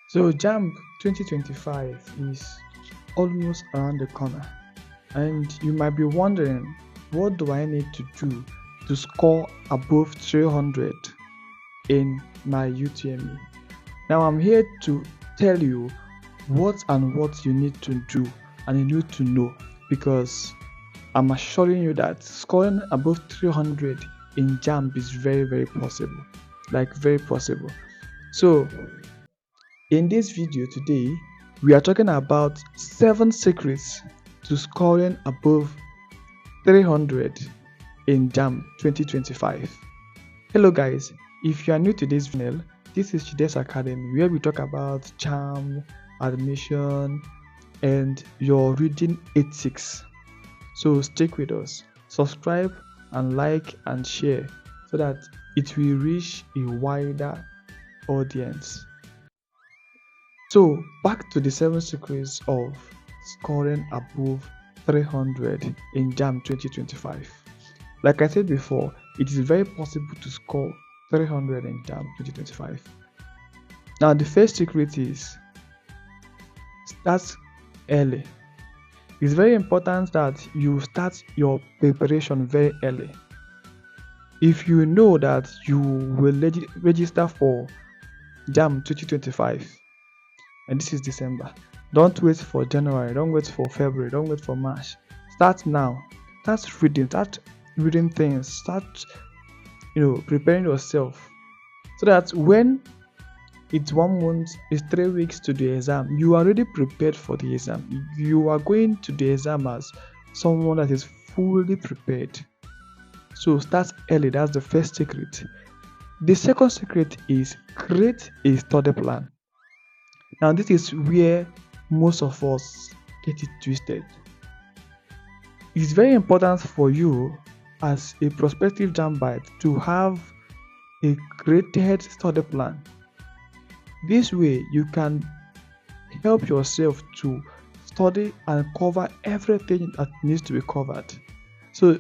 So Jamb 2025 is almost around the corner, and you might be wondering, what do I need to do to score above 300 in my UTME? Now I'm here to tell you what you need to do and you need to know, because I'm assuring you that scoring above 300 in Jamb is very possible, like very possible. So in this video today, we are talking about 7 secrets to scoring above 300 in Jamb 2025. Hello guys, if you are new to this channel, this is Chides Academy, where we talk about Jamb, admission, and your reading ethics. So stick with us, subscribe and like and share so that it will reach a wider audience. So back to the 7 secrets of scoring above 300 in Jamb 2025. Like I said before, it is very possible to score 300 in Jamb 2025. Now the first secret is start early. It's very important that you start your preparation very early. If you know that you will register for Jamb 2025, and this is December, don't wait for January, don't wait for February, don't wait for March. Start now. Start reading things, start preparing yourself, so that when it's 1 month, it's 3 weeks to the exam, you are already prepared for the exam. You are going to the exam as someone that is fully prepared. So start early. That's the first secret. The second secret is create a study plan. Now this is where most of us get it twisted. It's very important for you as a prospective Jambite to have a created study plan. This way you can help yourself to study and cover everything that needs to be covered.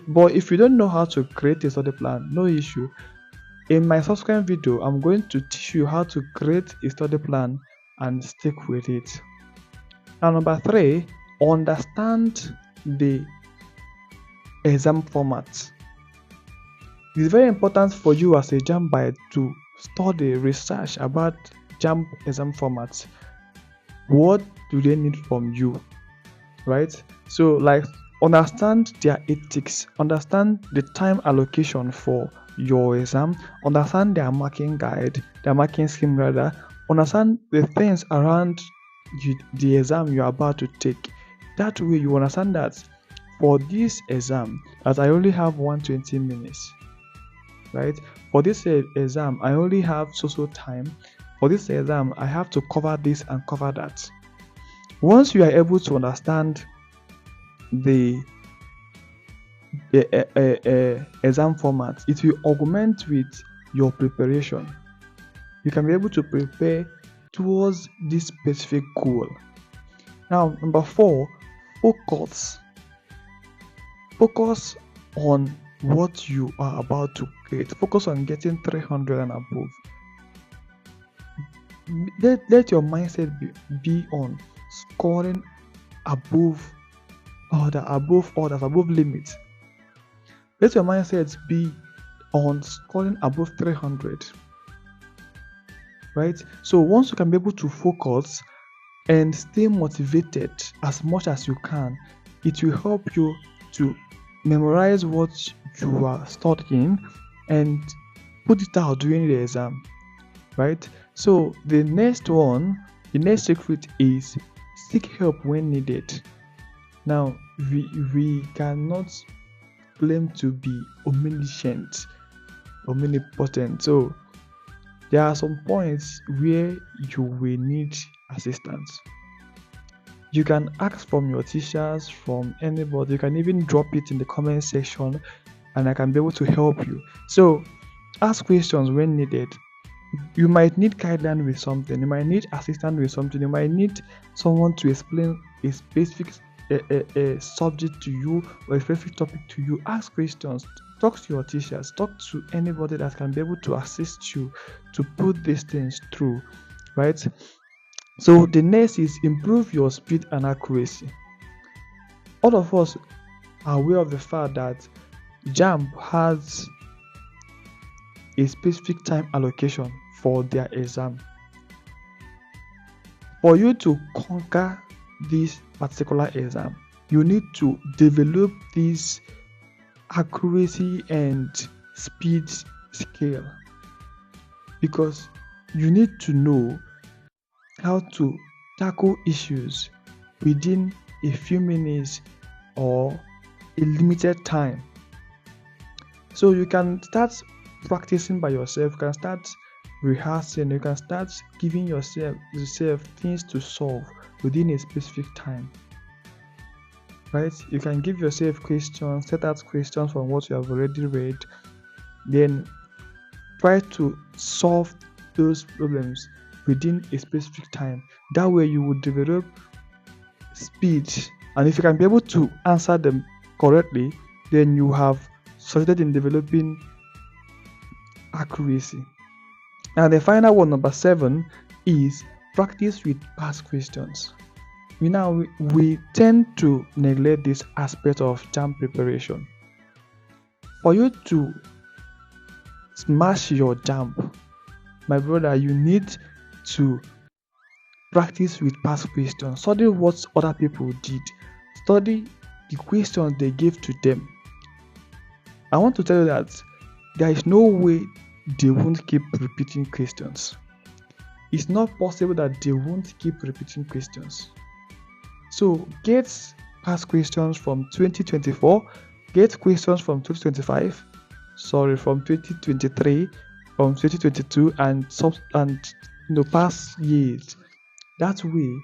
But if you don't know how to create a study plan, no issue. In my subsequent video, I'm going to teach you how to create a study plan and stick with it. Now number 3, understand the exam format. It's very important for you as a Jambite to study, research about Jamb exam formats. What do they need from you, right? So like understand their ethics, understand the time allocation for your exam, understand their marking guide, their marking scheme rather, understand the things around the exam you're about to take. That way you understand that for this exam that I only have 120 minutes, right? For this exam I only have so time. For this exam I have to cover this and cover that. Once you are able to understand the exam format, it will augment with your preparation. You can be able to prepare towards this specific goal. Now number 4, focus on what you are about to create. Focus on getting 300 and above. Let your mindset be on scoring above limit. Let your mindset be on scoring above 300, right? So once you can be able to focus and stay motivated as much as you can, it will help you to memorize what you are studying and put it out during the exam, right? So the next secret is seek help when needed. Now we cannot claim to be omniscient, omnipotent. So there are some points where you will need assistance. You can ask from your teachers, from anybody. You can even drop it in the comment section and I can be able to help you. So ask questions when needed. You might need guidance with something, you might need assistance with something, you might need someone to explain a specific subject to you or a specific topic to you. Ask questions, talk to your teachers, talk to anybody that can be able to assist you to put these things through, right? So the next is improve your speed and accuracy. All of us are aware of the fact that Jamb has a specific time allocation for their exam. For you to conquer this particular exam, you need to develop this accuracy and speed scale, because you need to know how to tackle issues within a few minutes or a limited time. So you can start practicing by yourself, you can start rehearsing, you can start giving yourself things to solve within a specific time. Right? You can give yourself questions, set out questions from what you have already read, then try to solve those problems within a specific time. That way you will develop speed, and if you can be able to answer them correctly, then you have succeeded in developing accuracy. And the final one, number 7, is practice with past questions. We tend to neglect this aspect of jam preparation. For you to smash your jam, my brother, you need to practice with past questions. Study what other people did. Study the questions they gave to them. I want to tell you that there is no way they won't keep repeating questions. It's not possible that they won't keep repeating questions. So get past questions from 2024, get questions from 2025, from 2023, from 2022, and past years. That way,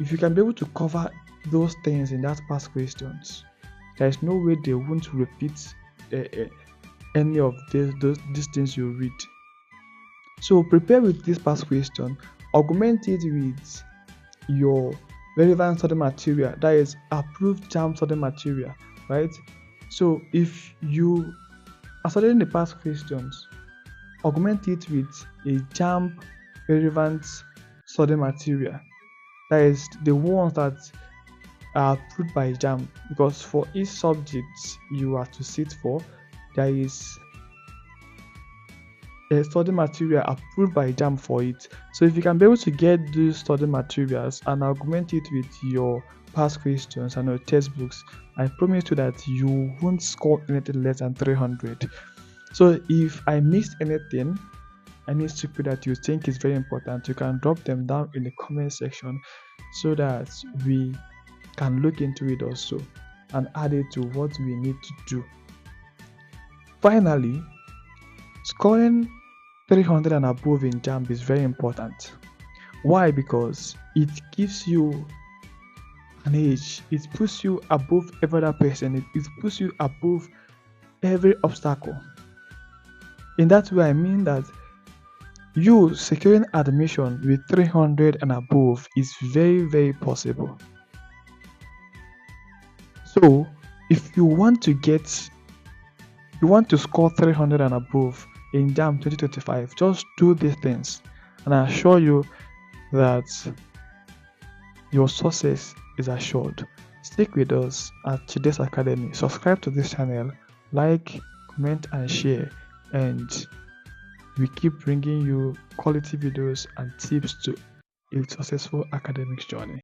if you can be able to cover those things in that past questions, there is no way they won't repeat any of these things you read. So prepare with this past question, augment it with your relevant study material, that is approved JAMB study material, right? So if you are studying the past questions, augment it with a JAMB relevant study material, that is the ones that are approved by JAMB, because for each subject you are to sit for, there is a study material approved by JAMB for it. So if you can be able to get these study materials and augment it with your past questions and your textbooks, I promise you that you won't score anything less than 300. So if I missed anything, any secret that you think is very important, you can drop them down in the comment section so that we can look into it also and add it to what we need to do. Finally, scoring 300 and above in JAMB is very important. Why? Because it gives you an edge. It puts you above every other person. It puts you above every obstacle. In that way, I mean that you securing admission with 300 and above is very, very possible. So if you want to score 300 and above in JAMB 2025, just do these things, and I assure you that your success is assured. Stick with us at Chides Academy. Subscribe to this channel, like, comment, and share, and we keep bringing you quality videos and tips to a successful academic journey.